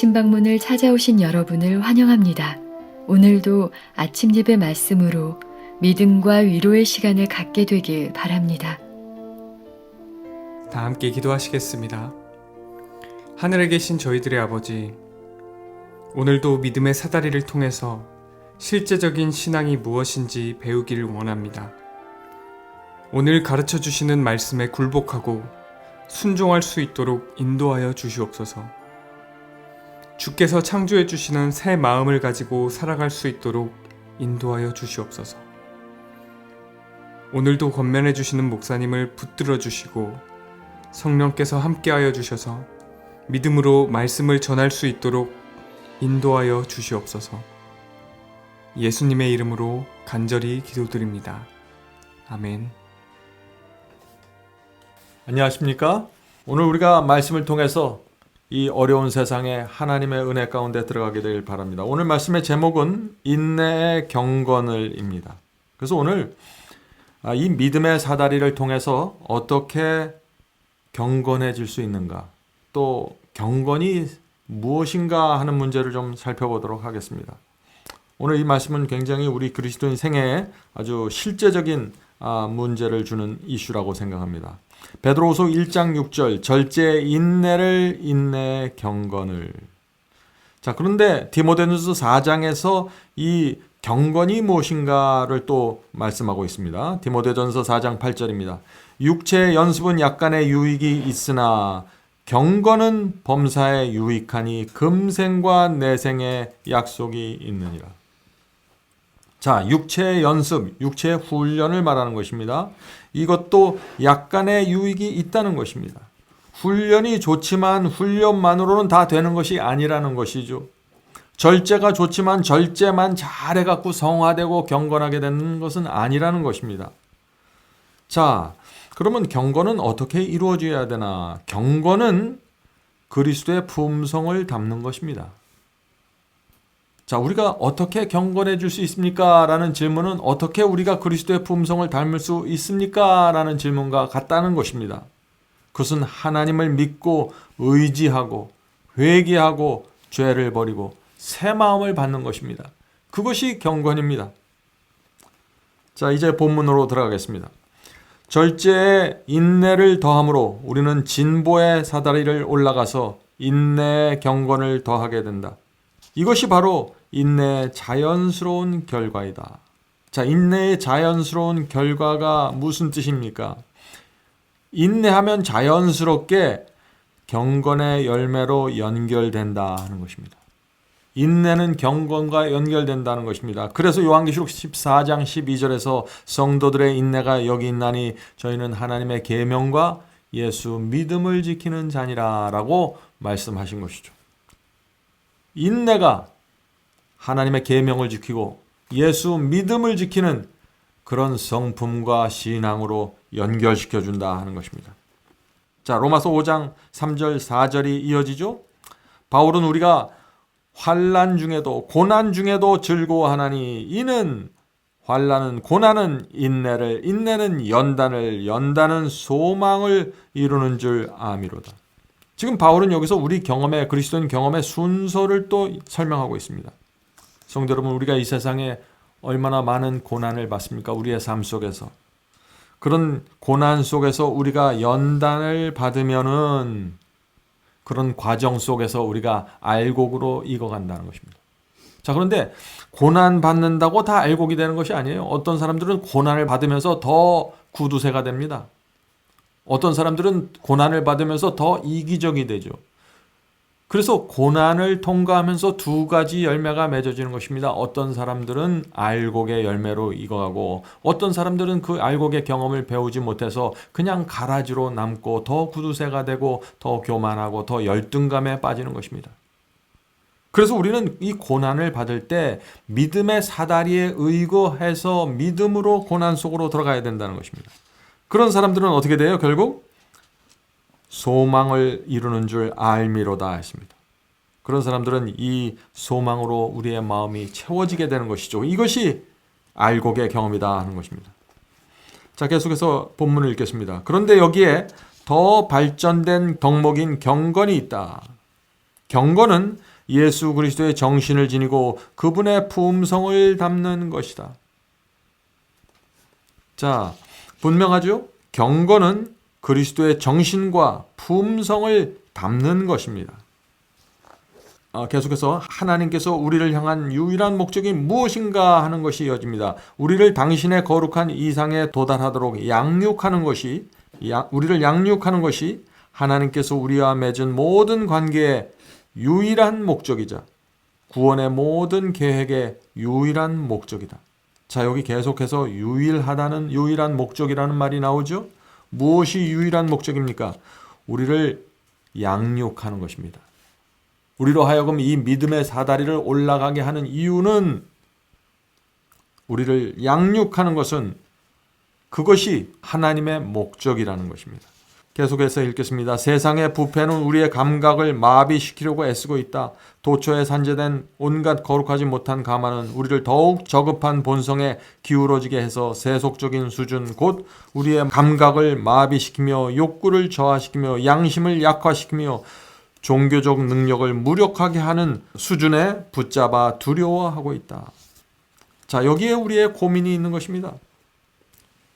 아침 방문을 찾아오신 여러분을 환영합니다. 오늘도 아침 예배 말씀으로 믿음과 위로의 시간을 갖게 되길 바랍니다. 다 함께 기도하시겠습니다. 하늘에 계신 저희들의 아버지, 오늘도 믿음의 사다리를 통해서 실제적인 신앙이 무엇인지 배우기를 원합니다. 오늘 가르쳐 주시는 말씀에 굴복하고 순종할 수 있도록 인도하여 주시옵소서. 주께서 창조해 주시는 새 마음을 가지고 살아갈 수 있도록 인도하여 주시옵소서. 오늘도 권면해 주시는 목사님을 붙들어 주시고 성령께서 함께하여 주셔서 믿음으로 말씀을 전할 수 있도록 인도하여 주시옵소서. 예수님의 이름으로 간절히 기도드립니다. 아멘. 안녕하십니까? 오늘 우리가 말씀을 통해서 이 어려운 세상에 하나님의 은혜 가운데 들어가게 되길 바랍니다. 오늘 말씀의 제목은 인내의 경건을입니다. 그래서 오늘 이 믿음의 사다리를 통해서 어떻게 경건해질 수 있는가, 또 경건이 무엇인가 하는 문제를 좀 살펴보도록 하겠습니다. 오늘 이 말씀은 굉장히 우리 그리스도인 생애에 아주 실제적인 문제를 주는 이슈라고 생각합니다. 베드로후서 1장 6절 절제 인내를 인내의 경건을. 자, 그런데 디모데전서 4장에서 이 경건이 무엇인가를 또 말씀하고 있습니다. 디모데전서 4장 8절입니다. 육체의 연습은 약간의 유익이 있으나 경건은 범사에 유익하니 금생과 내생의 약속이 있느니라. 자, 육체의 연습, 육체의 훈련을 말하는 것입니다. 이것도 약간의 유익이 있다는 것입니다. 훈련이 좋지만 훈련만으로는 다 되는 것이 아니라는 것이죠. 절제가 좋지만 절제만 잘해갖고 성화되고 경건하게 되는 것은 아니라는 것입니다. 자, 그러면 경건은 어떻게 이루어져야 되나? 경건은 그리스도의 품성을 담는 것입니다. 자, 우리가 어떻게 경건해질 수 있습니까? 라는 질문은 어떻게 우리가 그리스도의 품성을 닮을 수 있습니까? 라는 질문과 같다는 것입니다. 그것은 하나님을 믿고 의지하고 회개하고 죄를 버리고 새 마음을 받는 것입니다. 그것이 경건입니다. 자, 이제 본문으로 들어가겠습니다. 절제에 인내를 더함으로 우리는 진보의 사다리를 올라가서 인내의 경건을 더하게 된다. 이것이 바로 인내의 자연스러운 결과이다. 자, 인내의 자연스러운 결과가 무슨 뜻입니까? 인내하면 자연스럽게 경건의 열매로 연결된다 하는 것입니다. 인내는 경건과 연결된다는 것입니다. 그래서 요한계시록 14장 12절에서 성도들의 인내가 여기 있나니 저희는 하나님의 계명과 예수 믿음을 지키는 자니라 라고 말씀하신 것이죠. 인내가 하나님의 계명을 지키고 예수 믿음을 지키는 그런 성품과 신앙으로 연결시켜준다 하는 것입니다. 자, 로마서 5장 3절 4절이 이어지죠. 바울은 우리가 환난 중에도 고난 중에도 즐거워하나니 이는 환난은 고난은 인내를 인내는 연단을 연단은 소망을 이루는 줄 아미로다. 지금 바울은 여기서 우리 경험의 그리스도인 경험의 순서를 또 설명하고 있습니다. 성도 여러분, 우리가 이 세상에 얼마나 많은 고난을 받습니까? 우리의 삶 속에서. 그런 고난 속에서 우리가 연단을 받으면은 그런 과정 속에서 우리가 알곡으로 익어간다는 것입니다. 자, 그런데 고난 받는다고 다 알곡이 되는 것이 아니에요. 어떤 사람들은 고난을 받으면서 더 구두쇠가 됩니다. 어떤 사람들은 고난을 받으면서 더 이기적이 되죠. 그래서 고난을 통과하면서 두 가지 열매가 맺어지는 것입니다. 어떤 사람들은 알곡의 열매로 익어가고 어떤 사람들은 그 알곡의 경험을 배우지 못해서 그냥 가라지로 남고 더 구두쇠가 되고 더 교만하고 더 열등감에 빠지는 것입니다. 그래서 우리는 이 고난을 받을 때 믿음의 사다리에 의거해서 믿음으로 고난 속으로 들어가야 된다는 것입니다. 그런 사람들은 어떻게 돼요? 결국 소망을 이루는 줄 알미로다 했습니다. 그런 사람들은 이 소망으로 우리의 마음이 채워지게 되는 것이죠. 이것이 알곡의 경험이다 하는 것입니다. 자, 계속해서 본문을 읽겠습니다. 그런데 여기에 더 발전된 덕목인 경건이 있다. 경건은 예수 그리스도의 정신을 지니고 그분의 품성을 담는 것이다. 자, 분명하죠? 경건은 그리스도의 정신과 품성을 담는 것입니다. 계속해서 하나님께서 우리를 향한 유일한 목적이 무엇인가 하는 것이 이어집니다. 우리를 당신의 거룩한 이상에 도달하도록 양육하는 것이, 우리를 양육하는 것이 하나님께서 우리와 맺은 모든 관계의 유일한 목적이자 구원의 모든 계획의 유일한 목적이다. 자, 여기 계속해서 유일한 목적이라는 말이 나오죠. 무엇이 유일한 목적입니까? 우리를 양육하는 것입니다. 우리로 하여금 이 믿음의 사다리를 올라가게 하는 이유는, 우리를 양육하는 것은 그것이 하나님의 목적이라는 것입니다. 계속해서 읽겠습니다. 세상의 부패는 우리의 감각을 마비시키려고 애쓰고 있다. 도처에 산재된 온갖 거룩하지 못한 가마는 우리를 더욱 저급한 본성에 기울어지게 해서 세속적인 수준, 곧 우리의 감각을 마비시키며 욕구를 저하시키며 양심을 약화시키며 종교적 능력을 무력하게 하는 수준에 붙잡아 두려워하고 있다. 자, 여기에 우리의 고민이 있는 것입니다.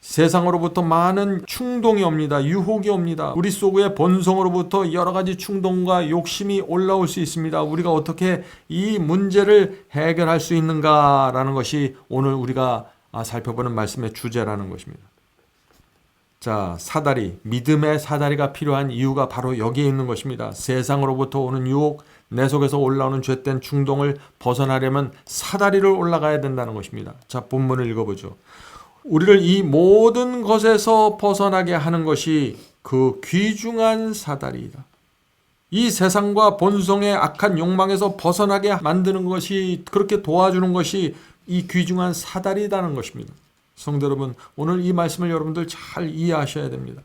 세상으로부터 많은 충동이 옵니다. 유혹이 옵니다. 우리 속의 본성으로부터 여러 가지 충동과 욕심이 올라올 수 있습니다. 우리가 어떻게 이 문제를 해결할 수 있는가라는 것이 오늘 우리가 살펴보는 말씀의 주제라는 것입니다. 자, 사다리, 믿음의 사다리가 필요한 이유가 바로 여기에 있는 것입니다. 세상으로부터 오는 유혹, 내 속에서 올라오는 죄된 충동을 벗어나려면 사다리를 올라가야 된다는 것입니다. 자, 본문을 읽어보죠. 우리를 이 모든 것에서 벗어나게 하는 것이 그 귀중한 사다리이다. 이 세상과 본성의 악한 욕망에서 벗어나게 만드는 것이, 그렇게 도와주는 것이 이 귀중한 사다리라는 것입니다. 성도 여러분, 오늘 이 말씀을 여러분들 잘 이해하셔야 됩니다.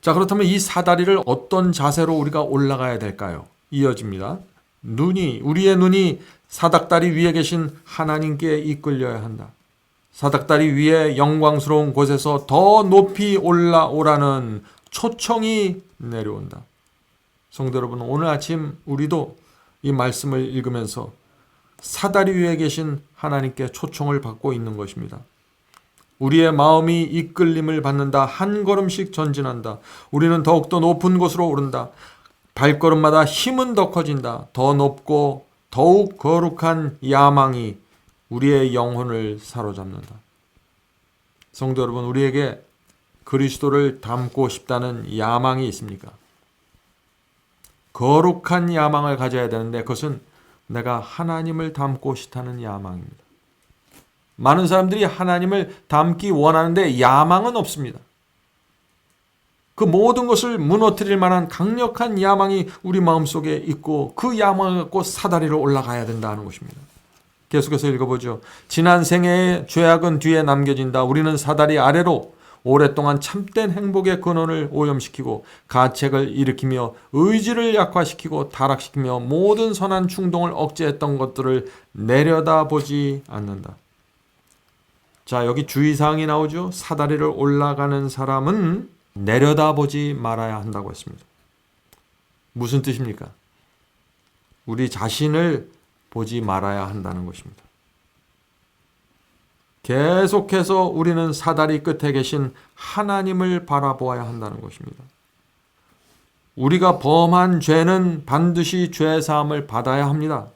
자, 그렇다면 이 사다리를 어떤 자세로 우리가 올라가야 될까요? 이어집니다. 우리의 눈이 사닥다리 위에 계신 하나님께 이끌려야 한다. 사닥다리 위에 영광스러운 곳에서 더 높이 올라오라는 초청이 내려온다. 성도 여러분, 오늘 아침 우리도 이 말씀을 읽으면서 사다리 위에 계신 하나님께 초청을 받고 있는 것입니다. 우리의 마음이 이끌림을 받는다. 한 걸음씩 전진한다. 우리는 더욱더 높은 곳으로 오른다. 발걸음마다 힘은 더 커진다. 더 높고 더욱 거룩한 야망이 우리의 영혼을 사로잡는다. 성도 여러분, 우리에게 그리스도를 닮고 싶다는 야망이 있습니까? 거룩한 야망을 가져야 되는데 그것은 내가 하나님을 닮고 싶다는 야망입니다. 많은 사람들이 하나님을 닮기 원하는데 야망은 없습니다. 그 모든 것을 무너뜨릴 만한 강력한 야망이 우리 마음속에 있고 그 야망을 갖고 사다리로 올라가야 된다는 것입니다. 계속해서 읽어보죠. 지난 생애의 죄악은 뒤에 남겨진다. 우리는 사다리 아래로 오랫동안 참된 행복의 근원을 오염시키고 가책을 일으키며 의지를 약화시키고 타락시키며 모든 선한 충동을 억제했던 것들을 내려다보지 않는다. 자, 여기 주의사항이 나오죠. 사다리를 올라가는 사람은 내려다보지 말아야 한다고 했습니다. 무슨 뜻입니까? 우리 자신을 보지 말아야 한다는 것입니다. 계속해서 우리는 사다리 끝에 계신 하나님을 바라보아야 한다는 것입니다. 우리가 범한 죄는 반드시 죄사함을 받아야 합니다.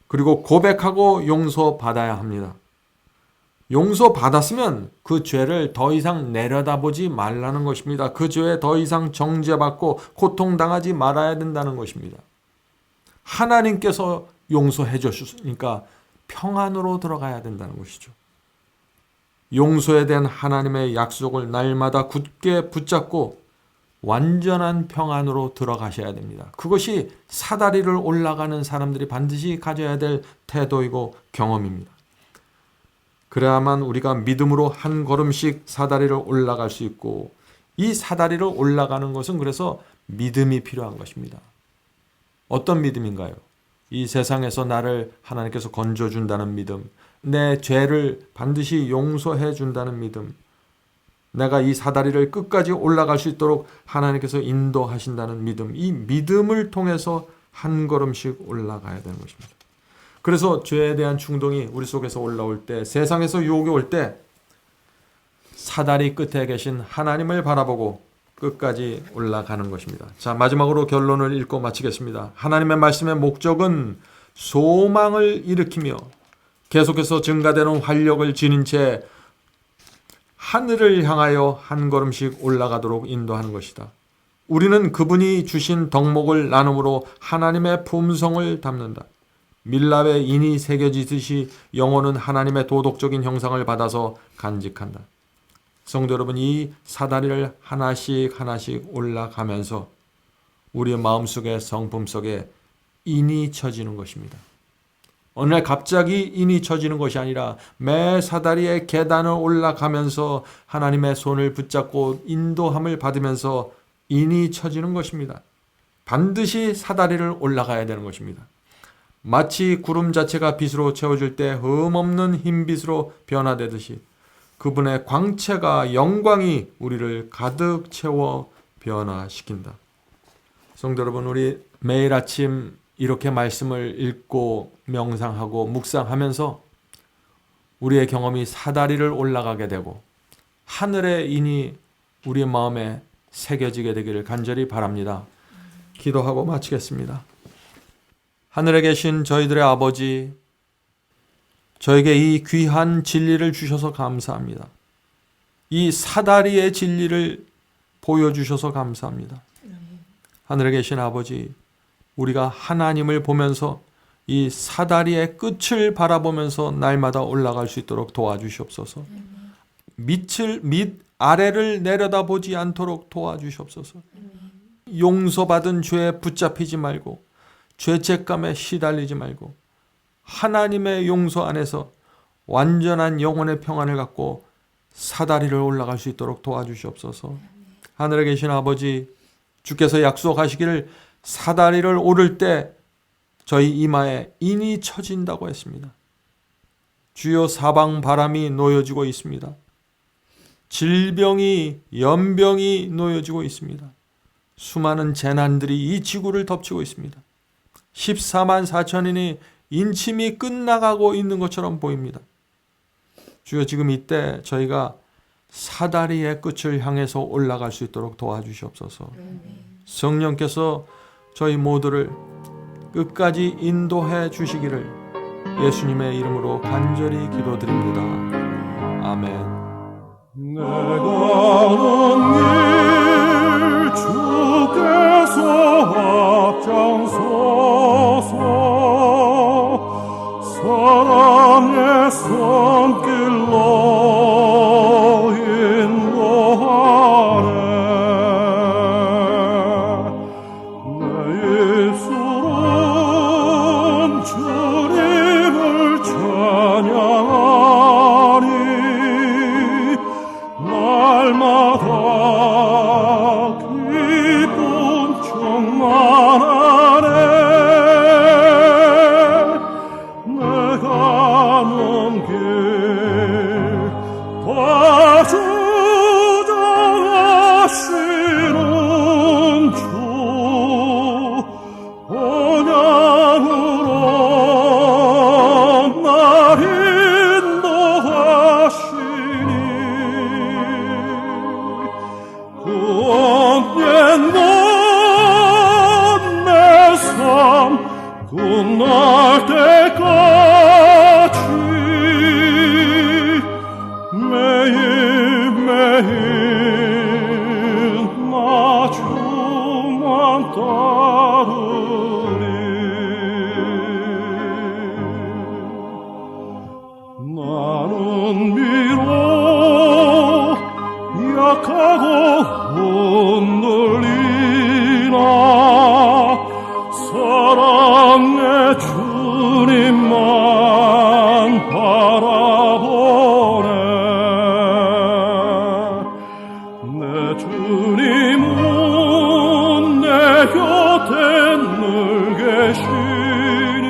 그리고 고백하고 용서받아야 합니다. 용서받았으면 그 죄를 더 이상 내려다보지 말라는 것입니다. 그 죄에 더 이상 정죄받고 고통당하지 말아야 된다는 것입니다. 하나님께서 용서해 주셨으니까 평안으로 들어가야 된다는 것이죠. 용서에 대한 하나님의 약속을 날마다 굳게 붙잡고 완전한 평안으로 들어가셔야 됩니다. 그것이 사다리를 올라가는 사람들이 반드시 가져야 될 태도이고 경험입니다. 그래야만 우리가 믿음으로 한 걸음씩 사다리를 올라갈 수 있고, 이 사다리를 올라가는 것은 그래서 믿음이 필요한 것입니다. 어떤 믿음인가요? 이 세상에서 나를 하나님께서 건져준다는 믿음, 내 죄를 반드시 용서해 준다는 믿음, 내가 이 사다리를 끝까지 올라갈 수 있도록 하나님께서 인도하신다는 믿음, 이 믿음을 통해서 한 걸음씩 올라가야 되는 것입니다. 그래서 죄에 대한 충동이 우리 속에서 올라올 때, 세상에서 유혹이 올 때 사다리 끝에 계신 하나님을 바라보고 끝까지 올라가는 것입니다. 자, 마지막으로 결론을 읽고 마치겠습니다. 하나님의 말씀의 목적은 소망을 일으키며 계속해서 증가되는 활력을 지닌 채 하늘을 향하여 한 걸음씩 올라가도록 인도하는 것이다. 우리는 그분이 주신 덕목을 나눔으로 하나님의 품성을 담는다. 밀랍에 인이 새겨지듯이 영혼은 하나님의 도덕적인 형상을 받아서 간직한다. 성도 여러분, 이 사다리를 하나씩 올라가면서 우리의 마음속에 성품 속에 인이 쳐지는 것입니다. 어느 날 갑자기 인이 쳐지는 것이 아니라 매 사다리의 계단을 올라가면서 하나님의 손을 붙잡고 인도함을 받으면서 인이 쳐지는 것입니다. 반드시 사다리를 올라가야 되는 것입니다. 마치 구름 자체가 빛으로 채워질 때 흠없는 흰빛으로 변화되듯이 그분의 광채가 영광이 우리를 가득 채워 변화시킨다. 성도 여러분, 우리 매일 아침 이렇게 말씀을 읽고 명상하고 묵상하면서 우리의 경험이 사다리를 올라가게 되고 하늘의 인이 우리의 마음에 새겨지게 되기를 간절히 바랍니다. 기도하고 마치겠습니다. 하늘에 계신 저희들의 아버지, 저에게 이 귀한 진리를 주셔서 감사합니다. 이 사다리의 진리를 보여주셔서 감사합니다. 하늘에 계신 아버지, 우리가 하나님을 보면서 이 사다리의 끝을 바라보면서 날마다 올라갈 수 있도록 도와주시옵소서. 밑 아래를 내려다보지 않도록 도와주시옵소서. 용서받은 죄에 붙잡히지 말고 죄책감에 시달리지 말고 하나님의 용서 안에서 완전한 영혼의 평안을 갖고 사다리를 올라갈 수 있도록 도와주시옵소서. 하늘에 계신 아버지, 주께서 약속하시기를 사다리를 오를 때 저희 이마에 인이 쳐진다고 했습니다. 주여, 사방 바람이 놓여지고 있습니다. 질병이, 연병이 놓여지고 있습니다. 수많은 재난들이 이 지구를 덮치고 있습니다. 14만 4천인이 인침이 끝나가고 있는 것처럼 보입니다. 주여, 지금 이때 저희가 사다리의 끝을 향해서 올라갈 수 있도록 도와주시옵소서. 성령께서 저희 모두를 끝까지 인도해 주시기를 예수님의 이름으로 간절히 기도드립니다. 아멘. 내가 온 길 주께서 앞장서서 사랑의 손길로 인도하네. 내 입술은 주님을 찬양하니 날마다 기쁨 충만하네. 내가 가는 길 다 주장하시는 주 언약으로 날 인도하시니 그 언약 내 삶 끝날 때까지 매일매일 나 주만 따르리. 나는 비록 약하고 흔들리나 사랑의 주님만 바라보네. 내 주님은 내 곁에 늘 계시니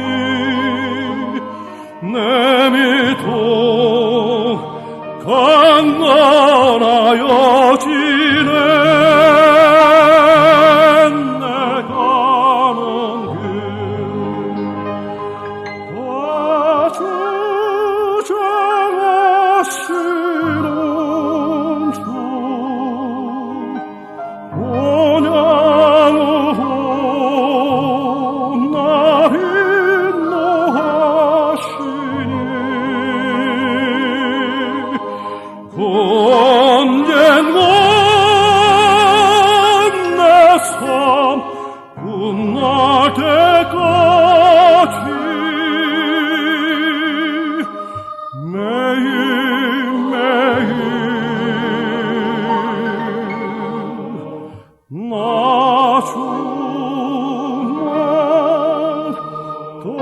내 믿음 강건하여지네. 내 가는 길 또